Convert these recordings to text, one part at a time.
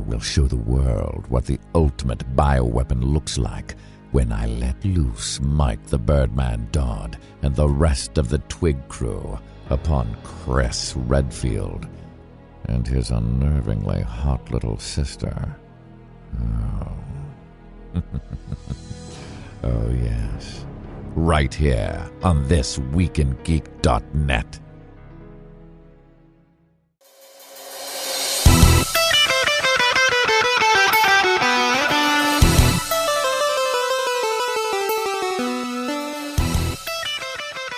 will show the world what the ultimate bioweapon looks like when I let loose Mike the Birdman Dodd and the rest of the TWIG Crew upon Chris Redfield and his unnervingly hot little sister. Oh. Oh, yes. Right here on ThisWeekInGeek.net.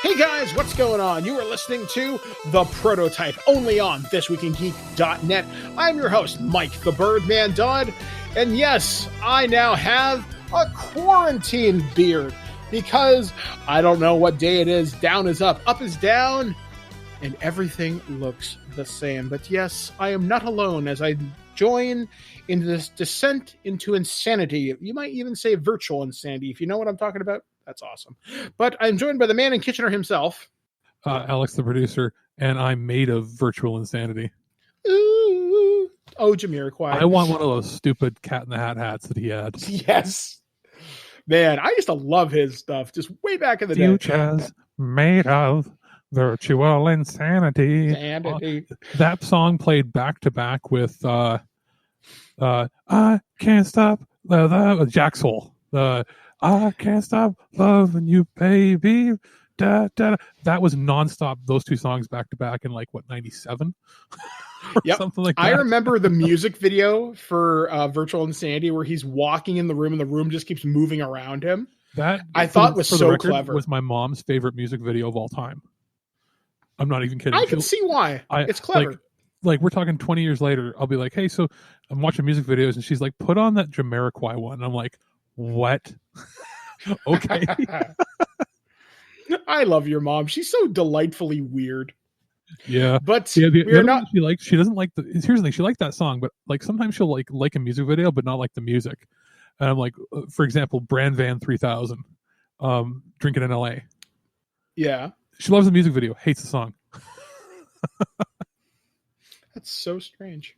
Hey guys, what's going on? You are listening to The Prototype, only on ThisWeekInGeek.net. I'm your host, Mike the Birdman Dodd, and yes, I now have a quarantine beard because I don't know what day it is. Down is up is down, and everything looks the same. But yes, I am not alone as I join into this descent into insanity. You might even say virtual insanity. If you know what I'm talking about, that's awesome. But I'm joined by the man in Kitchener himself. Alex, the producer, and I'm made of virtual insanity. Ooh. Oh, Jamiroquai. I want one of those stupid Cat in the Hat hats that he had. Yes. Man, I used to love his stuff just way back in the day. Futures made of virtual insanity. That song played back to back with I Can't Stop Jack's Hole. I can't stop loving you, baby. Da, da, da. That was nonstop. Those two songs back to back in 97 or something like that. I remember the music video for Virtual Insanity where he's walking in the room and the room just keeps moving around him. That I thought was so clever. Was my mom's favorite music video of all time. I'm not even kidding. I can see why. It's clever. Like we're talking 20 years later, I'll be like, hey, so I'm watching music videos and she's like, put on that Jamiroquai one. And I'm like, what? Okay. I love your mom. She's so delightfully weird. Yeah. But we're not. She doesn't like here's the thing. She liked that song, but sometimes she'll like a music video, but not like the music. And I'm like, for example, Brand Van 3000, Drinking in LA. Yeah. She loves the music video, hates the song. That's so strange.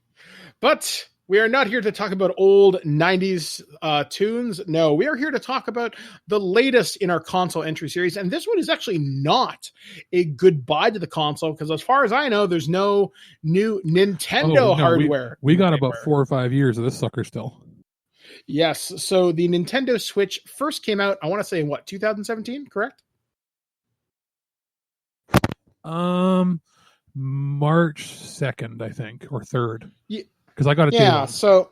But we are not here to talk about old 90s tunes. No, we are here to talk about the latest in our console entry series. And this one is actually not a goodbye to the console because as far as I know, there's no new Nintendo hardware. We got about 4 or 5 years of this sucker still. Yes. So the Nintendo Switch first came out, I want to say, 2017, correct? March 2nd, I think, or 3rd. Yeah. Because I got it. Yeah, so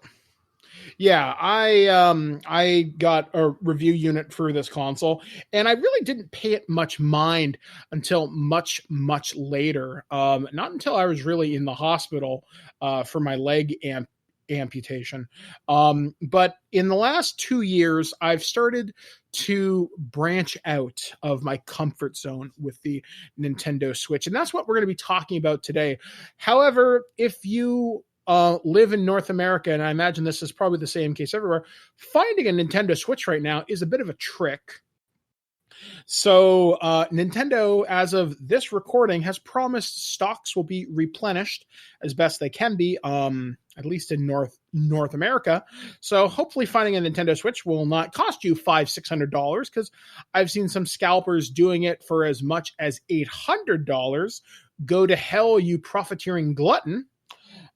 I got a review unit for this console, and I really didn't pay it much mind until much later. Not until I was really in the hospital for my leg amputation. But in the last 2 years, I've started to branch out of my comfort zone with the Nintendo Switch, and that's what we're going to be talking about today. However, if you live in North America, and I imagine this is probably the same case everywhere, finding a Nintendo Switch right now is a bit of a trick. So Nintendo, as of this recording, has promised stocks will be replenished as best they can be, at least in North America. So hopefully finding a Nintendo Switch will not cost you $500-$600 because I've seen some scalpers doing it for as much as $800. Go to hell, you profiteering glutton.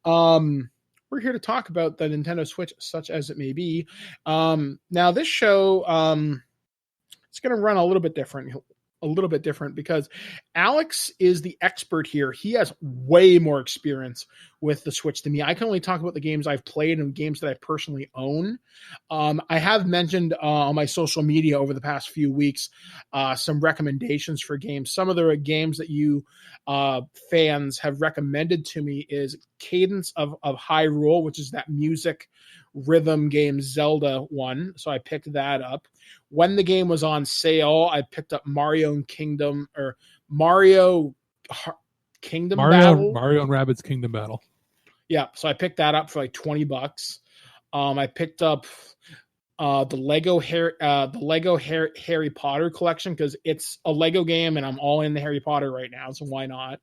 We're here to talk about the Nintendo Switch, such as it may be. Now this show, it's going to run a little bit different because Alex is the expert here. He has way more experience with the Switch than me. I can only talk about the games I've played and games that I personally own. I have mentioned on my social media over the past few weeks some recommendations for games. Some of the games that you fans have recommended to me is Cadence of Hyrule, which is that music rhythm game Zelda one. So I picked that up. When the game was on sale, I picked up Mario and Rabbids Kingdom Battle. Yeah, so I picked that up for like $20. I picked up the Lego Harry Potter collection because it's a Lego game and I'm all in the Harry Potter right now, so why not?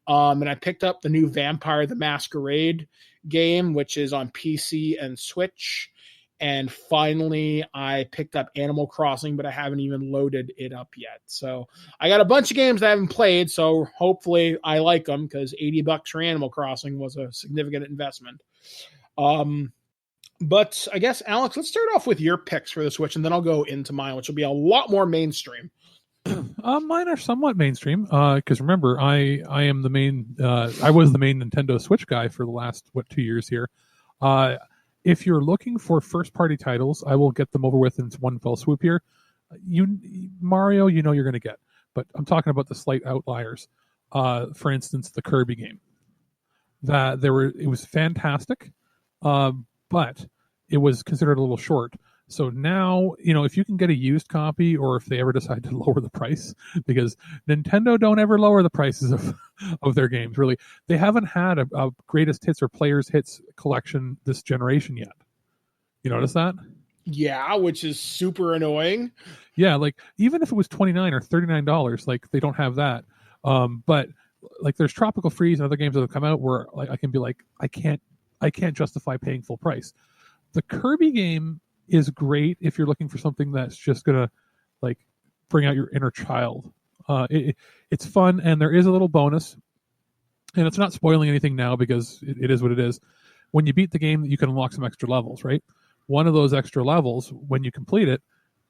And I picked up the new Vampire the Masquerade game, which is on PC and Switch. And finally, I picked up Animal Crossing, but I haven't even loaded it up yet. So I got a bunch of games I haven't played, so hopefully I like them, because $80 for Animal Crossing was a significant investment. But I guess, Alex, let's start off with your picks for the Switch, and then I'll go into mine, which will be a lot more mainstream. Mine are somewhat mainstream, because remember, I am the main. I was the main Nintendo Switch guy for the last 2 years here. If you're looking for first-party titles, I will get them over with in one fell swoop here. Mario, you're going to get, but I'm talking about the slight outliers. For instance, the Kirby game. It was fantastic, but it was considered a little short. So now, if you can get a used copy, or if they ever decide to lower the price, because Nintendo don't ever lower the prices of their games, really. They haven't had a greatest hits or players hits collection this generation yet. You notice that? Yeah, which is super annoying. Yeah, like even if it was $29 or $39, like they don't have that. But like there's Tropical Freeze and other games that have come out where like I can be like, I can't justify paying full price. The Kirby game is great if you're looking for something that's just gonna like bring out your inner child. It's fun, and there is a little bonus, and it's not spoiling anything now because it is what it is. When you beat the game, you can unlock some extra levels, right? One of those extra levels, when you complete it,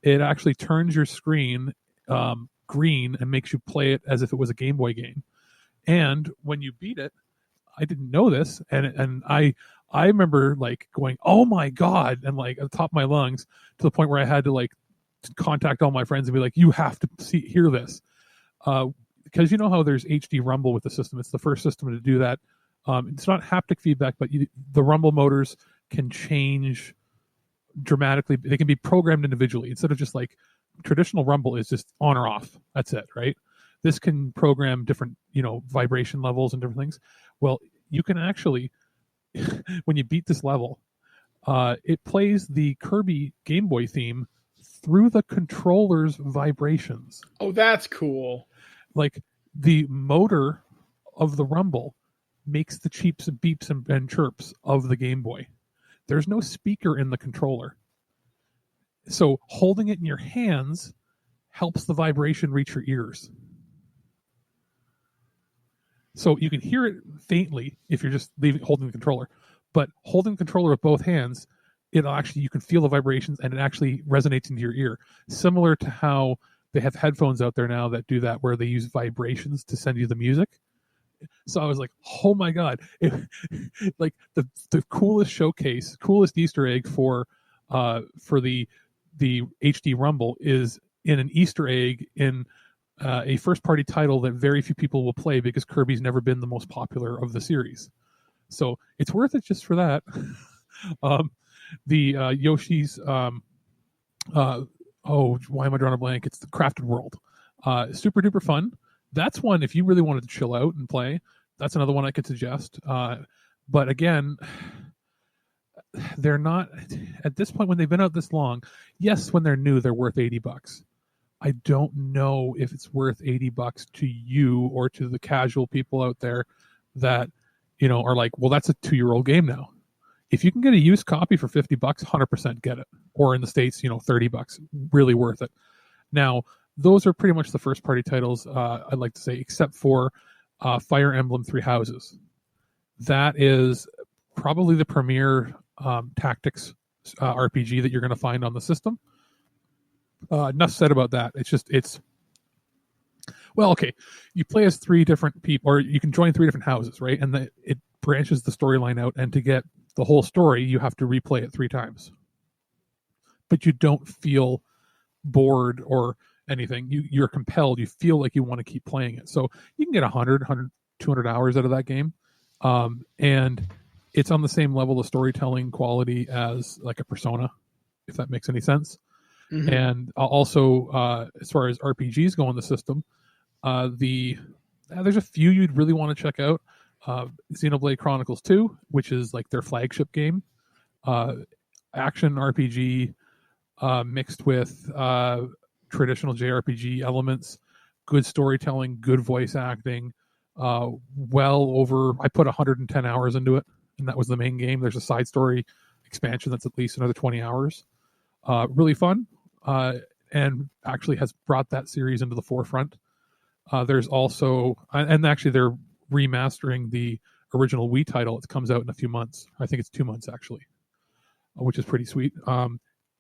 it actually turns your screen green and makes you play it as if it was a Game Boy game. And when you beat it, I didn't know this, and I remember like going, oh my God, and like at the top of my lungs, to the point where I had to like contact all my friends and be like, you have to hear this. Because you know how there's HD rumble with the system. It's the first system to do that. It's not haptic feedback, but the rumble motors can change dramatically. They can be programmed individually instead of just like traditional rumble is just on or off. That's it, right? This can program different, vibration levels and different things. Well, you can actually, when you beat this level, it plays the Kirby Game Boy theme through the controller's vibrations. Oh, that's cool. Like the motor of the rumble makes the cheeps and beeps and chirps of the Game Boy. There's no speaker in the controller. So holding it in your hands helps the vibration reach your ears. So you can hear it faintly if you're just holding the controller, but holding the controller with both hands, you can feel the vibrations, and it actually resonates into your ear. Similar to how they have headphones out there now that do that, where they use vibrations to send you the music. So I was like, oh my God, like the coolest showcase, coolest Easter egg for the HD Rumble is in an Easter egg in a first-party title that very few people will play because Kirby's never been the most popular of the series. So it's worth it just for that. The Yoshi's, why am I drawing a blank? It's the Crafted World. Super duper fun. That's one, if you really wanted to chill out and play, that's another one I could suggest. But again, they're not, at this point when they've been out this long, yes, when they're new, they're worth $80. I don't know if it's worth $80 to you or to the casual people out there that, are like, well, that's a 2-year-old game now. If you can get a used copy for $50, 100% get it. Or in the States, $30, really worth it. Now, those are pretty much the first party titles, I'd like to say, except for Fire Emblem Three Houses. That is probably the premier tactics RPG that you're going to find on the system. Enough said about that. Okay. You play as 3 different people, or you can join 3 different houses, right? And it branches the storyline out. And to get the whole story, you have to replay it 3 times. But you don't feel bored or anything. You're compelled. You feel like you want to keep playing it. So you can get 100, 200 hours out of that game. And it's on the same level of storytelling quality as like a Persona, if that makes any sense. Mm-hmm. And also, as far as RPGs go in the system, there's a few you'd really want to check out. Xenoblade Chronicles 2, which is like their flagship game. Action RPG mixed with traditional JRPG elements, good storytelling, good voice acting, well over, I put 110 hours into it, and that was the main game. There's a side story expansion that's at least another 20 hours. Really fun, and actually has brought that series into the forefront. There's also, and actually they're remastering the original Wii title. It comes out in a few months. I think it's 2 months actually, which is pretty sweet.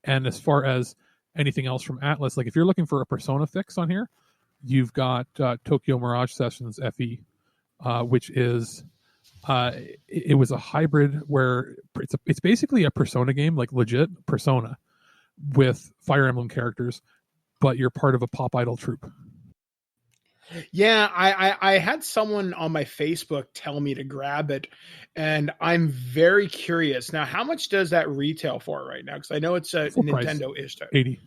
And as far as anything else from Atlas, like if you're looking for a Persona fix on here, you've got Tokyo Mirage Sessions FE, which is it was a hybrid where it's basically a Persona game, like legit Persona, with Fire Emblem characters, but you're part of a pop idol troupe. Yeah, I had someone on my Facebook tell me to grab it, and I'm very curious. Now, how much does that retail for right now? Because I know it's a Nintendo-ish title. 80.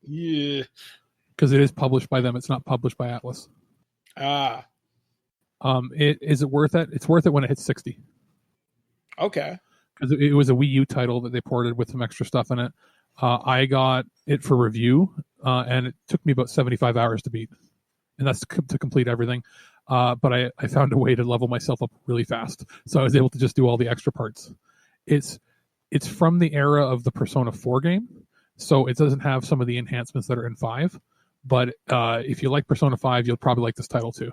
Yeah. Because it is published by them. It's not published by Atlas. Is it worth it? It's worth it when it hits 60. Okay. Because it was a Wii U title that they ported with some extra stuff in it. I got it for review, and it took me about 75 hours to beat. And that's to complete everything. But I found a way to level myself up really fast. So I was able to just do all the extra parts. It's from the era of the Persona 4 game. So it doesn't have some of the enhancements that are in 5. But if you like Persona 5, you'll probably like this title too.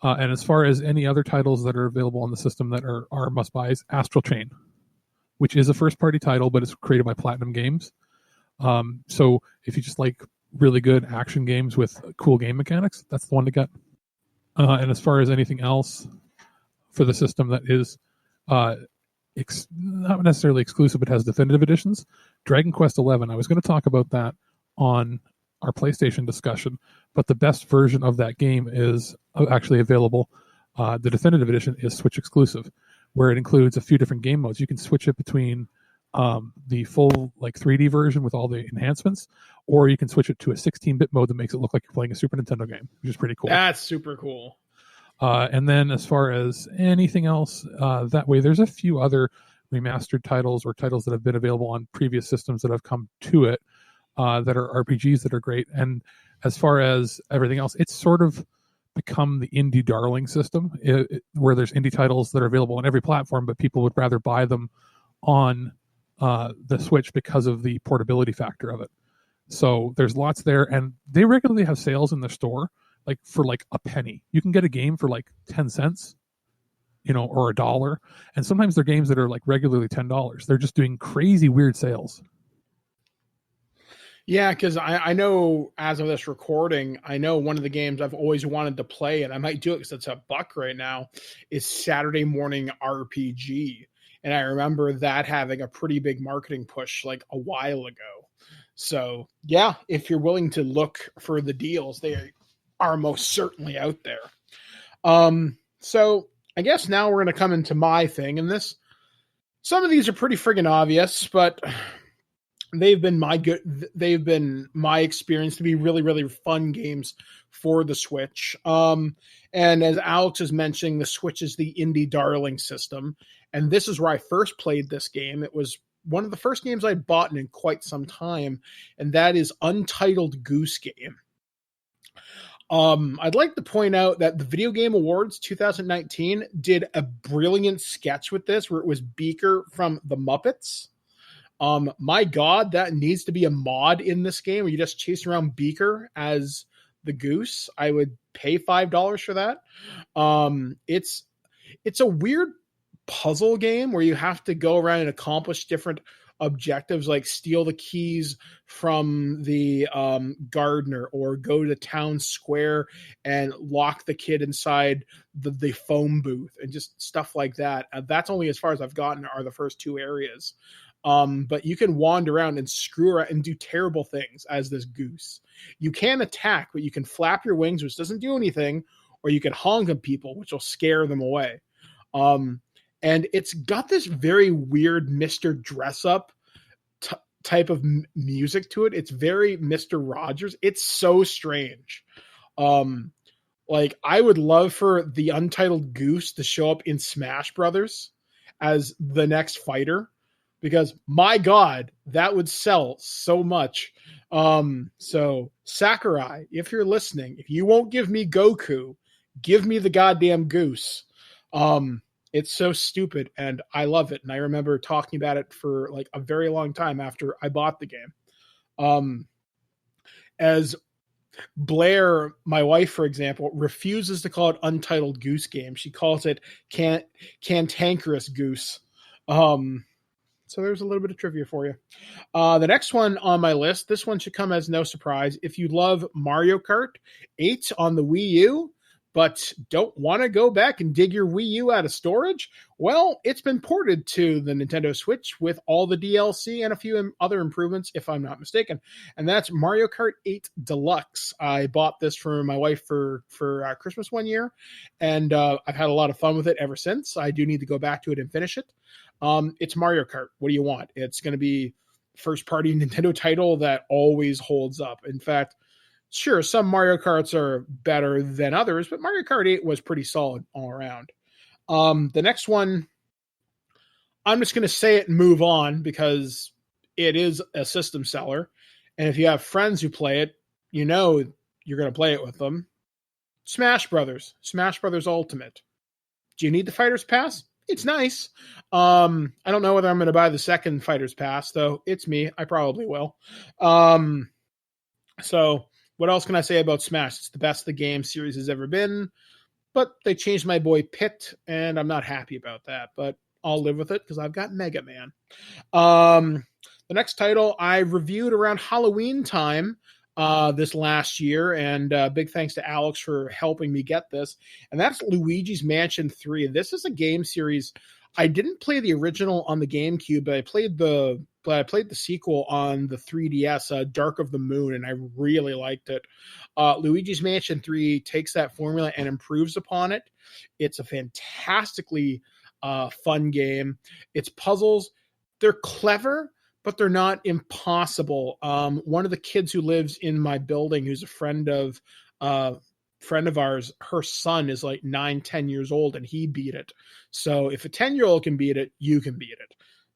And as far as any other titles that are available on the system that are must-buys, Astral Chain, which is a first-party title, but it's created by Platinum Games. So if you just like really good action games with cool game mechanics, that's the one to get. And as far as anything else for the system that is not necessarily exclusive, but has definitive editions, Dragon Quest XI, I was going to talk about that on our PlayStation discussion, but the best version of that game is actually available. The definitive edition is Switch exclusive, where it includes a few different game modes. You can switch it between the full like 3D version with all the enhancements, or you can switch it to a 16-bit mode that makes it look like you're playing a Super Nintendo game, which is pretty cool. That's super cool. And then as far as anything else, that way there's a few other remastered titles or titles that have been available on previous systems that have come to it that are RPGs that are great. And as far as everything else, it's sort of become the indie darling system where there's indie titles that are available on every platform, but people would rather buy them on the Switch because of the portability factor of it. So there's lots there, and they regularly have sales in the store, like for like a penny. You can get a game for like 10 cents, or $1. And sometimes they're games that are like regularly $10. They're just doing crazy weird sales. Yeah, because I know as of this recording, I know one of the games I've always wanted to play, and I might do it because it's $1 right now, is Saturday Morning RPG. And I remember that having a pretty big marketing push like a while ago. So yeah, if you're willing to look for the deals, they are most certainly out there. So I guess now we're going to come into my thing, and some of these are pretty friggin' obvious, but they've been my experience to be really, really fun games for the Switch. And as Alex is mentioning, the Switch is the indie darling system. And this is where I first played this game. It was one of the first games I bought in quite some time, and that is Untitled Goose Game. I'd like to point out that the Video Game Awards 2019 did a brilliant sketch with this, where it was Beaker from the Muppets. My God, that needs to be a mod in this game where you just chase around Beaker as the goose. I would pay $5 for that. It's a weird puzzle game where you have to go around and accomplish different objectives, like steal the keys from the gardener, or go to town square and lock the kid inside the phone booth, and just stuff like that. That's only as far as I've gotten are the first 2 areas. But you can wander around and screw around and do terrible things as this goose. You can attack, but you can flap your wings, which doesn't do anything, or you can honk at people, which will scare them away. And it's got this very weird Mr. Dress-Up type of music to it. It's very Mr. Rogers. It's so strange. Like, I would love for the Untitled Goose to show up in Smash Brothers as the next fighter, because my God, that would sell so much. So Sakurai, if you're listening, if you won't give me Goku, give me the goddamn goose. It's so stupid and I love it. And I remember talking about it for like a very long time after I bought the game. As Blair, my wife, for example, refuses to call it Untitled Goose Game. She calls it Cantankerous Goose. So there's a little bit of trivia for you. The next one on my list, this one should come as no surprise. If you love Mario Kart 8 on the Wii U, but don't want to go back and dig your Wii U out of storage, well, it's been ported to the Nintendo Switch with all the DLC and a few other improvements, if I'm not mistaken. And that's Mario Kart 8 Deluxe. I bought this for my wife for Christmas one year, and I've had a lot of fun with it ever since. I do need to go back to it and finish it. It's Mario Kart. What do you want? It's going to be first-party Nintendo title that always holds up. In fact, sure, some Mario Karts are better than others, but Mario Kart 8 was pretty solid all around. The next one, I'm just going to say it and move on because it is a system seller. And if you have friends who play it, you know you're going to play it with them. Smash Brothers Ultimate. Do you need the Fighter's Pass? It's nice. I don't know whether I'm going to buy the second Fighter's Pass, though. It's me. I probably will. So what else can I say about Smash? It's the best the game series has ever been, but they changed my boy Pit, and I'm not happy about that, but I'll live with it because I've got Mega Man. The next title I reviewed around Halloween time this last year, and big thanks to Alex for helping me get this, and that's Luigi's Mansion 3. This is a game series. I didn't play the original on the GameCube, but I played the sequel on the 3DS, Dark of the Moon, and I really liked it. Luigi's Mansion 3 takes that formula and improves upon it. It's a fantastically fun game. It's puzzles. They're clever, but they're not impossible. One of the kids who lives in my building, who's a friend of ours, her son is like 9-10 years old and he beat it. So if a 10-year-old can beat it, you can beat it.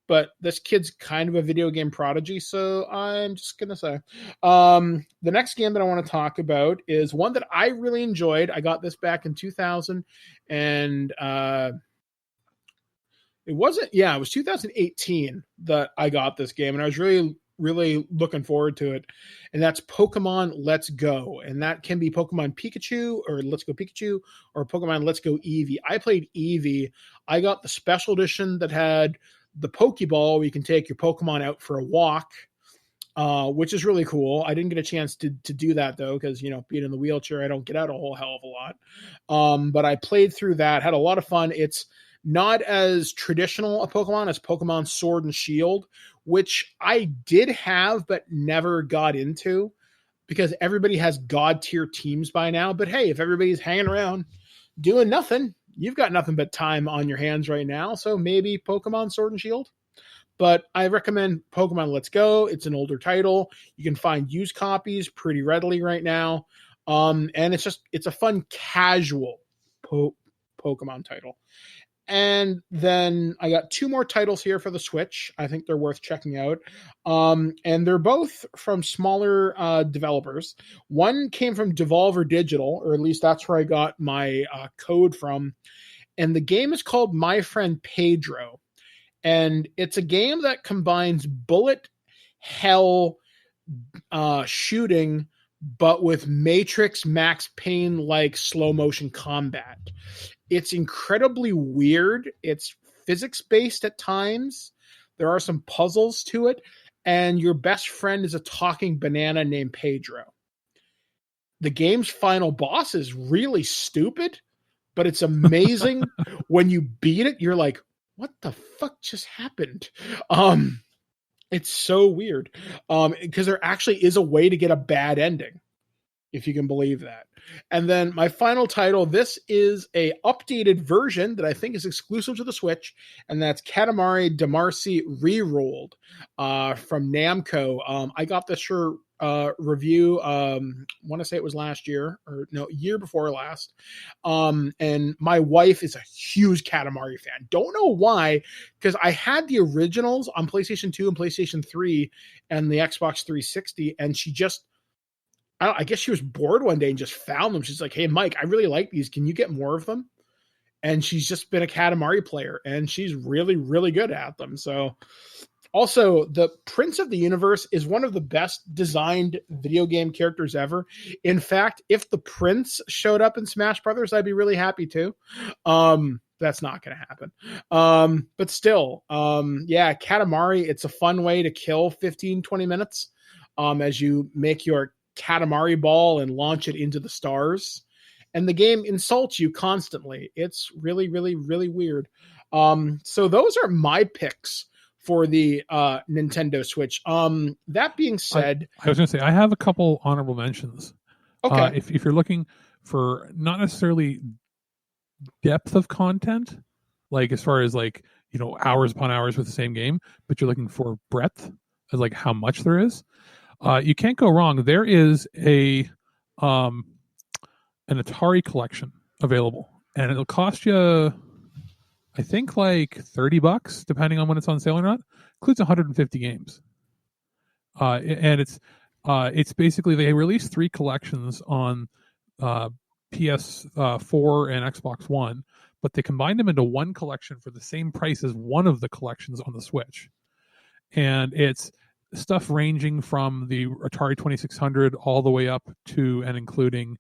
But this kid's kind of a video game prodigy, so I'm just going to say. The next game that I want to talk about is one that I really enjoyed. I got this back in 2000, and it was 2018 that I got this game, and I was really looking forward to it. And that's Pokemon Let's Go. And that can be Pokemon Pikachu or Let's Go Pikachu or Pokemon Let's Go Eevee. I played Eevee. I got the special edition that had the Pokeball where you can take your Pokemon out for a walk, which is really cool. I didn't get a chance to do that, though, because, being in the wheelchair, I don't get out a whole hell of a lot. But I played through that, had a lot of fun. It's not as traditional a Pokemon as Pokemon Sword and Shield, which I did have but never got into because everybody has God tier teams by now. But hey, if everybody's hanging around doing nothing, you've got nothing but time on your hands right now. So maybe Pokemon Sword and Shield. But I recommend Pokemon Let's Go. It's an older title. You can find used copies pretty readily right now. And it's a fun, casual Pokemon title. And then I got two more titles here for the Switch. I think they're worth checking out. And they're both from smaller developers. One came from Devolver Digital, or at least that's where I got my code from. And the game is called My Friend Pedro. And it's a game that combines bullet hell shooting, but with Matrix Max Payne-like slow motion combat. It's incredibly weird. It's physics-based at times. There are some puzzles to it. And your best friend is a talking banana named Pedro. The game's final boss is really stupid, but it's amazing. When you beat it, you're like, what the fuck just happened? It's so weird. Because there actually is a way to get a bad ending, if you can believe that. And then my final title, this is a updated version that I think is exclusive to the Switch, and that's Katamari Damacy Rerolled from Namco. I got this for review. Want to say it was last year, or no, year before last. And my wife is a huge Katamari fan. Don't know why, because I had the originals on PlayStation 2 and PlayStation 3 and the Xbox 360, and she just, I guess she was bored one day and just found them. She's like, "Hey, Mike, I really like these. Can you get more of them?" And she's just been a Katamari player, and she's really, really good at them. So, also, the Prince of the Universe is one of the best designed video game characters ever. In fact, if the Prince showed up in Smash Brothers, I'd be really happy too. That's not going to happen. But still, yeah, Katamari, it's a fun way to kill 15, 20 minutes as you make your Katamari ball and launch it into the stars. And the game insults you constantly. It's really, really, really weird. So those are my picks for the Nintendo Switch. That being said, I was going to say I have a couple honorable mentions. Okay. If you're looking for not necessarily depth of content, like as far as like, you know, hours upon hours with the same game, but you're looking for breadth of like how much there is, you can't go wrong. There is an Atari collection available, and it'll cost you, I think, like $30, depending on when it's on sale or not. Includes 150 games, and it's basically they released 3 collections on PS4 and Xbox One, but they combined them into one collection for the same price as one of the collections on the Switch, and it's stuff ranging from the Atari 2600 all the way up to and including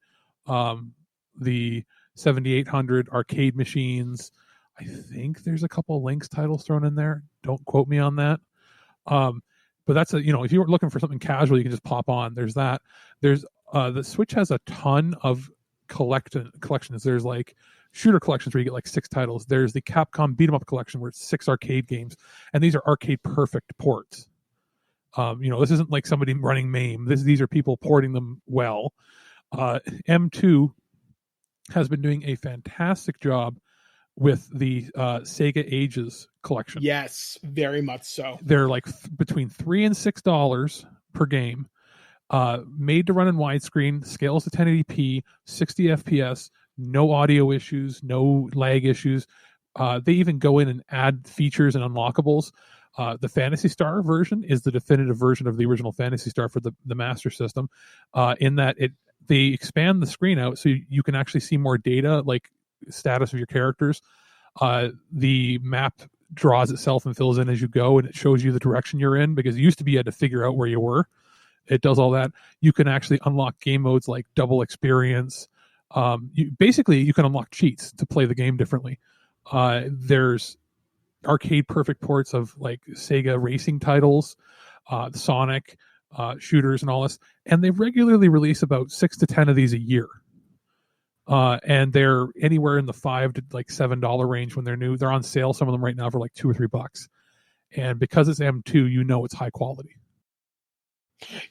the 7800 arcade machines. I think there's a couple of Lynx titles thrown in there. Don't quote me on that. But that's a, you know, if you're looking for something casual, you can just pop on. There's that. There's the Switch has a ton of collections. There's like shooter collections where you get like 6 titles. There's the Capcom beat 'em up collection where it's 6 arcade games, and these are arcade perfect ports. You know, this isn't like somebody running MAME. These are people porting them well. M2 has been doing a fantastic job with the Sega Ages collection. Yes, very much so. They're like between $3 and $6 per game, made to run in widescreen, scales to 1080p, 60 FPS, no audio issues, no lag issues. They even go in and add features and unlockables. The Phantasy Star version is the definitive version of the original Phantasy Star for the Master System, in that they expand the screen out so you can actually see more data, like status of your characters. The map draws itself and fills in as you go, and it shows you the direction you're in, because it used to be you had to figure out where you were. It does all that. You can actually unlock game modes like double experience. You can unlock cheats to play the game differently. There's arcade perfect ports of like Sega racing titles, Sonic, shooters and all this, and they regularly release about 6 to 10 of these a year, and they're anywhere in the $5 to like $7 range when they're new. They're on sale, some of them right now, for like $2 or $3, and because it's M2, you know it's high quality.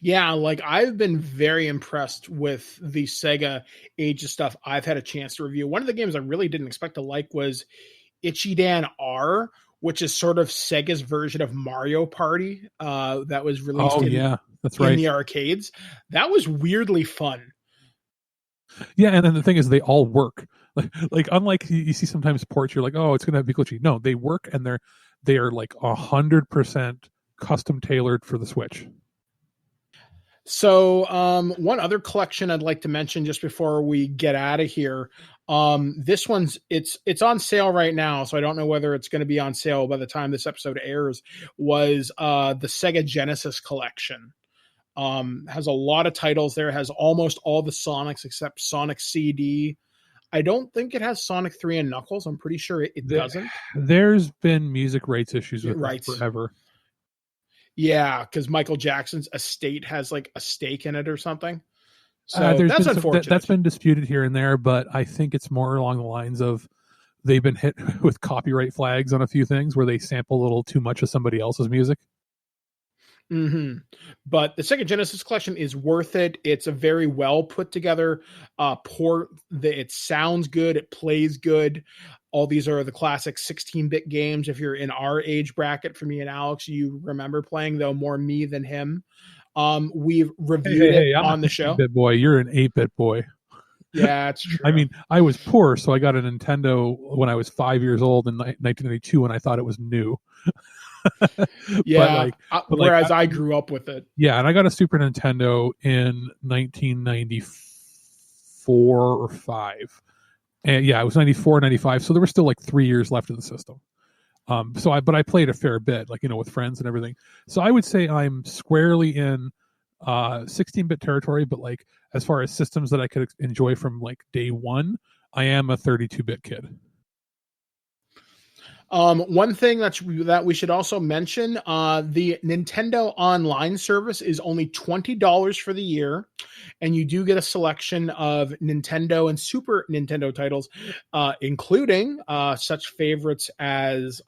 Yeah, like I've been very impressed with the Sega Ages stuff I've had a chance to review. One of the games I really didn't expect to like was Ichidan R, which is sort of Sega's version of Mario Party, that was released in the arcades. That was weirdly fun. Yeah, and then the thing is, they all work. Like unlike you see sometimes ports, you're like, oh, it's going to be glitchy. No, they work, and they are like 100% custom tailored for the Switch. So one other collection I'd like to mention just before we get out of here. This one's it's on sale right now, so I don't know whether it's going to be on sale by the time this episode airs. Was the Sega Genesis collection. Has a lot of titles there, has almost all the Sonics except Sonic CD. I don't think it has Sonic 3 and Knuckles. I'm pretty sure it doesn't. There's been music rights issues with that forever. Yeah, because Michael Jackson's estate has like a stake in it or something. So that's unfortunate. That's been disputed here and there, but I think it's more along the lines of they've been hit with copyright flags on a few things where they sample a little too much of somebody else's music. Mm-hmm. But the Sega Genesis collection is worth it. It's a very well put together port. It sounds good. It plays good. All these are the classic 16-bit games. If you're in our age bracket, for me and Alex, you remember playing, though more me than him. We've reviewed it I'm on a the show. 16-bit boy. You're an 8-bit boy. Yeah, it's true. I mean, I was poor, so I got a Nintendo when I was 5 years old in 1992, and I thought it was new. Yeah, whereas I I grew up with it. Yeah, and I got a Super Nintendo in 1994 or 5. And yeah, it was 94, 95. So there were still like 3 years left of the system. But I played a fair bit, like, with friends and everything. So I would say I'm squarely in 16-bit territory, but like as far as systems that I could enjoy from like day one, I am a 32-bit kid. One thing that we should also mention, the Nintendo Online service is only $20 for the year, and you do get a selection of Nintendo and Super Nintendo titles, including such favorites as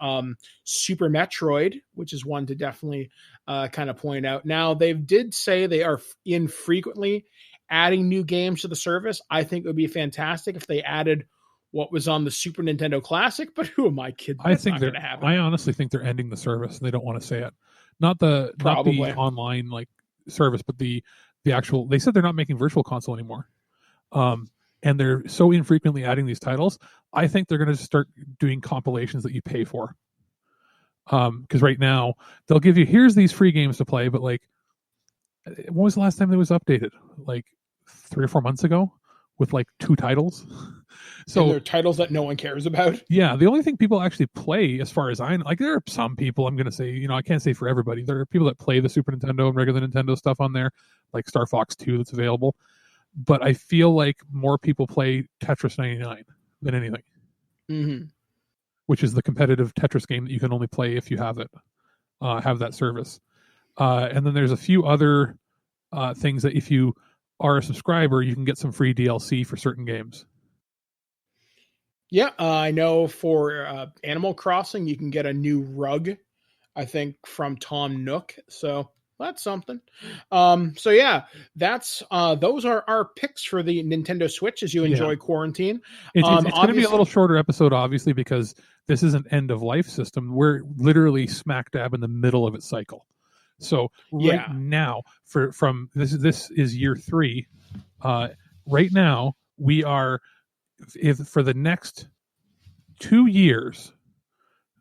Super Metroid, which is one to definitely kind of point out. Now, they did say they are infrequently adding new games to the service. I think it would be fantastic if they added what was on the Super Nintendo Classic, but who am I kidding? I honestly think they're ending the service and they don't want to say it. Not the online like service, but the actual. They said they're not making Virtual Console anymore, and they're so infrequently adding these titles. I think they're going to start doing compilations that you pay for. Because right now they'll give you, here's these free games to play, but like, when was the last time it was updated? Like 3 or 4 months ago, with like 2 titles. So and they're titles that no one cares about. Yeah, the only thing people actually play, as far as I know, like there are some people, I'm going to say, I can't say for everybody. There are people that play the Super Nintendo and regular Nintendo stuff on there, like Star Fox 2 that's available. But I feel like more people play Tetris 99 than anything, which is the competitive Tetris game that you can only play if you have it, have that service. And then there's a few other things that if you are a subscriber, you can get some free DLC for certain games. Yeah, I know for Animal Crossing, you can get a new rug, I think, from Tom Nook. So that's something. So yeah, that's those are our picks for the Nintendo Switch as you enjoy quarantine. It's going to be a little shorter episode, obviously, because this is an end-of-life system. We're literally smack dab in the middle of its cycle. So now, from this is year 3. Right now, we are... for the next 2 years,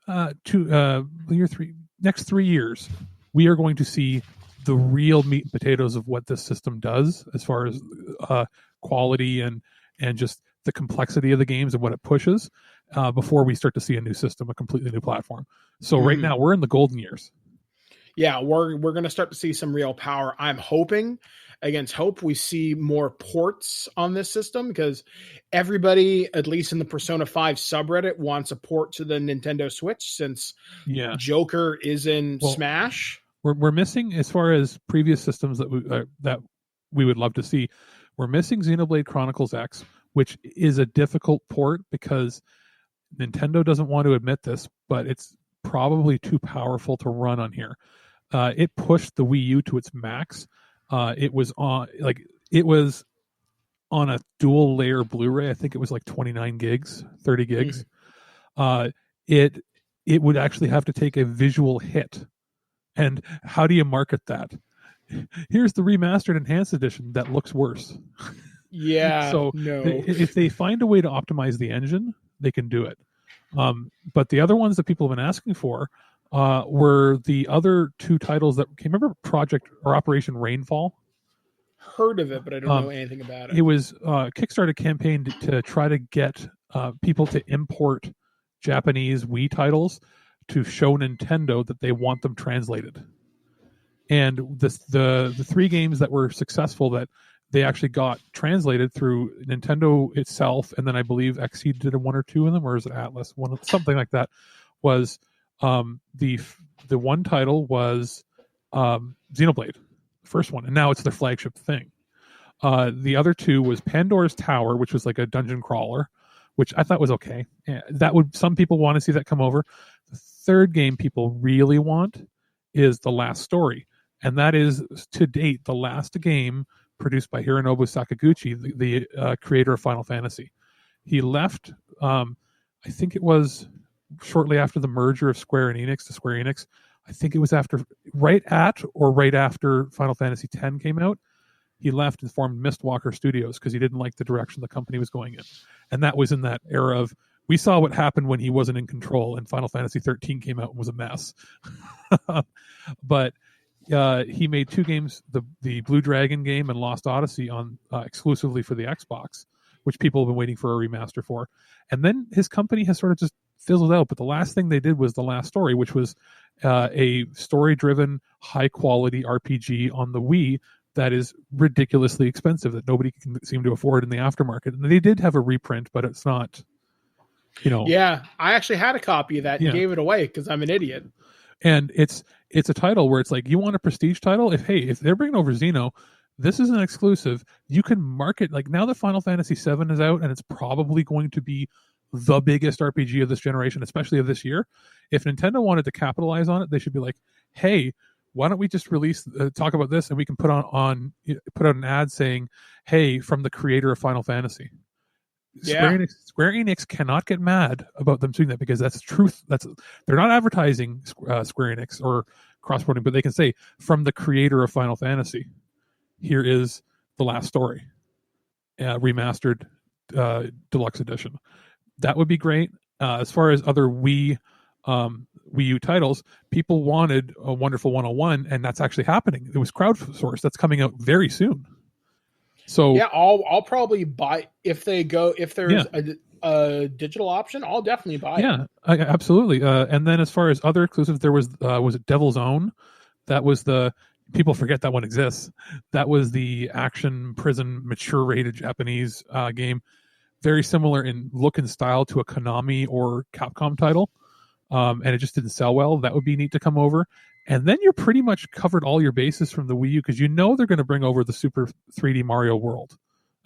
next 3 years, we are going to see the real meat and potatoes of what this system does as far as quality and just the complexity of the games and what it pushes before we start to see a new system, a completely new platform. So right now we're in the golden years. Yeah, we're going to start to see some real power. I'm hoping, against hope, we see more ports on this system, because everybody, at least in the Persona 5 subreddit, wants a port to the Nintendo Switch, since Joker is in Smash. We're missing, as far as previous systems that we would love to see, we're missing Xenoblade Chronicles X, which is a difficult port because Nintendo doesn't want to admit this, but it's probably too powerful to run on here. It pushed the Wii U to its max. It was on a dual layer Blu-ray. I think it was like 29 gigs, 30 gigs. It would actually have to take a visual hit. And how do you market that? Here's the remastered enhanced edition that looks worse. Yeah. So if they find a way to optimize the engine, they can do it. But the other ones that people have been asking for were the other 2 titles that came. Remember Project or Operation Rainfall? Heard of it, but I don't know anything about it. It was a Kickstarter campaign to try to get people to import Japanese Wii titles to show Nintendo that they want them translated. And the 3 games that were successful that they actually got translated through Nintendo itself, and then I believe XE did 1 or 2 of them, or is it Atlas? Something like that. Was the one title was Xenoblade, the first one, and now it's their flagship thing. The other 2 was Pandora's Tower, which was like a dungeon crawler, which I thought was okay. Yeah, some people want to see that come over. The 3rd game people really want is The Last Story, and that is to date the last game produced by Hironobu Sakaguchi, the creator of Final Fantasy. He left, I think it was shortly after the merger of Square and Enix to Square Enix. I think it was right after Final Fantasy X came out. He left and formed Mistwalker Studios because he didn't like the direction the company was going in. And that was in that era of, we saw what happened when he wasn't in control, and Final Fantasy 13 came out and was a mess. But he made 2 games, the Blue Dragon game and Lost Odyssey, on exclusively for the Xbox, which people have been waiting for a remaster for. And then his company has sort of just fizzled out. But the last thing they did was The Last Story, which was a story-driven, high-quality RPG on the Wii that is ridiculously expensive, that nobody can seem to afford in the aftermarket. And they did have a reprint, but it's not, Yeah, I actually had a copy of that and gave it away because I'm an idiot. And it's a title where it's like, you want a prestige title? If they're bringing over Xeno, this is an exclusive. You can market, like, now that Final Fantasy VII is out, and it's probably going to be the biggest RPG of this generation, especially of this year. If Nintendo wanted to capitalize on it, they should be like, hey, why don't we just talk about this, and we can put out an ad saying, hey, from the creator of Final Fantasy. Yeah. Square Enix cannot get mad about them doing that, because that's truth. They're not advertising Square Enix or cross-promoting, but they can say, from the creator of Final Fantasy, here is The Last Story, remastered deluxe edition. That would be great. As far as other Wii U titles, people wanted a Wonderful 101, and that's actually happening. It was crowdsourced. That's coming out very soon. So yeah, I'll probably buy if there's a digital option. I'll definitely buy it. Yeah, absolutely. And then as far as other exclusives, there was it Devil's Own? That was people forget that one exists. That was the action prison mature rated Japanese game, very similar in look and style to a Konami or Capcom title. And it just didn't sell well. That would be neat to come over. And then you're pretty much covered all your bases from the Wii U, because they're going to bring over the Super 3D Mario World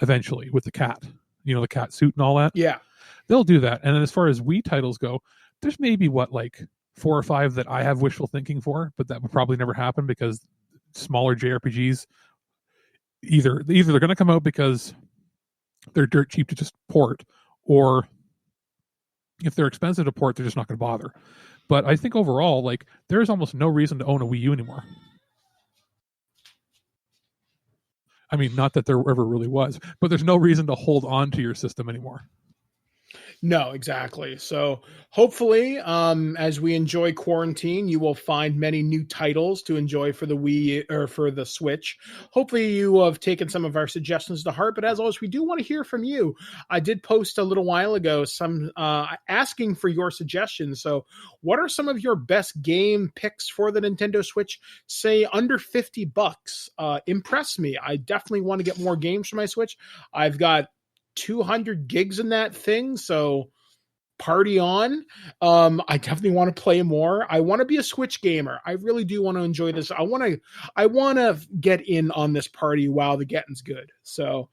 eventually with the cat, the cat suit and all that. Yeah. They'll do that. And then as far as Wii titles go, there's maybe 4 or 5 that I have wishful thinking for, but that would probably never happen, because smaller JRPGs, either they're going to come out because they're dirt cheap to just port, or if they're expensive to port, they're just not going to bother. But I think overall, there's almost no reason to own a Wii U anymore. I mean, not that there ever really was, but there's no reason to hold on to your system anymore. No, exactly. So hopefully, as we enjoy quarantine, you will find many new titles to enjoy for the Wii or for the Switch. Hopefully you have taken some of our suggestions to heart, but as always, we do want to hear from you. I did post a little while ago some asking for your suggestions. So what are some of your best game picks for the Nintendo Switch? Say under $50. Impress me. I definitely want to get more games for my Switch. I've got 200 gigs in that thing, so party on. I definitely want to play more. I want to be a Switch gamer. I really do want to enjoy this. I want to get in on this party while the getting's good. So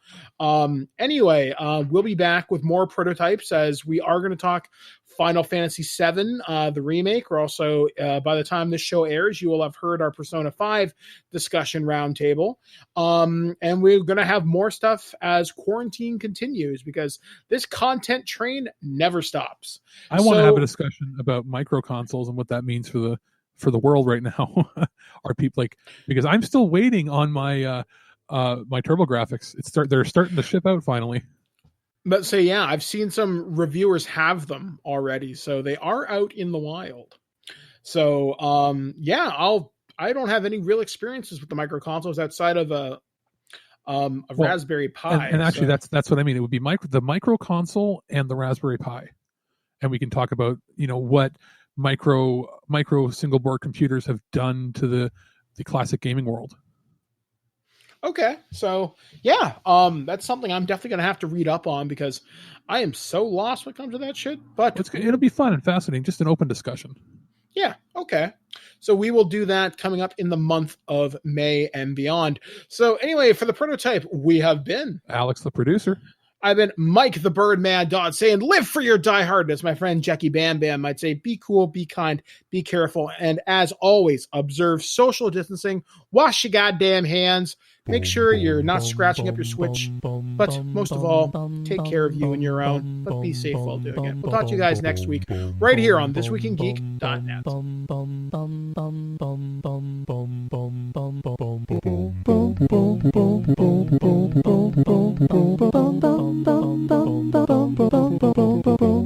anyway, we'll be back with more prototypes, as we are going to talk Final Fantasy VII, the remake. We're also, by the time this show airs, you will have heard our Persona 5 discussion roundtable. And we're going to have more stuff as quarantine continues, because this content train never stops. I want to have a discussion about micro consoles and what that means for the world right now. Are people because I'm still waiting on my my TurboGrafx. They're starting to ship out finally. But so yeah, I've seen some reviewers have them already, so they are out in the wild. So yeah, I don't have any real experiences with the micro consoles outside of a Raspberry Pi. And actually, that's what I mean. It would be the micro console and the Raspberry Pi, and we can talk about what micro single board computers have done to the classic gaming world. Okay, so yeah, that's something I'm definitely going to have to read up on, because I am so lost when it comes to that shit. But it'll be fun and fascinating, just an open discussion. Yeah, okay. So we will do that coming up in the month of May and beyond. So anyway, for the prototype, we have been Alex, the producer. I've been Mike the Birdman Dodd, saying live for your diehard. As my friend Jackie Bam Bam might say, be cool, be kind, be careful, and as always, observe social distancing. Wash your goddamn hands. Make sure you're not scratching up your Switch. But most of all, take care of you and your own, but be safe while doing it. We'll talk to you guys next week, right here on ThisWeekInGeek.net. Bum, bum, bum, bum, bum, bum, bum, bum, bum, bum, bum, bum, bum, bum, bum,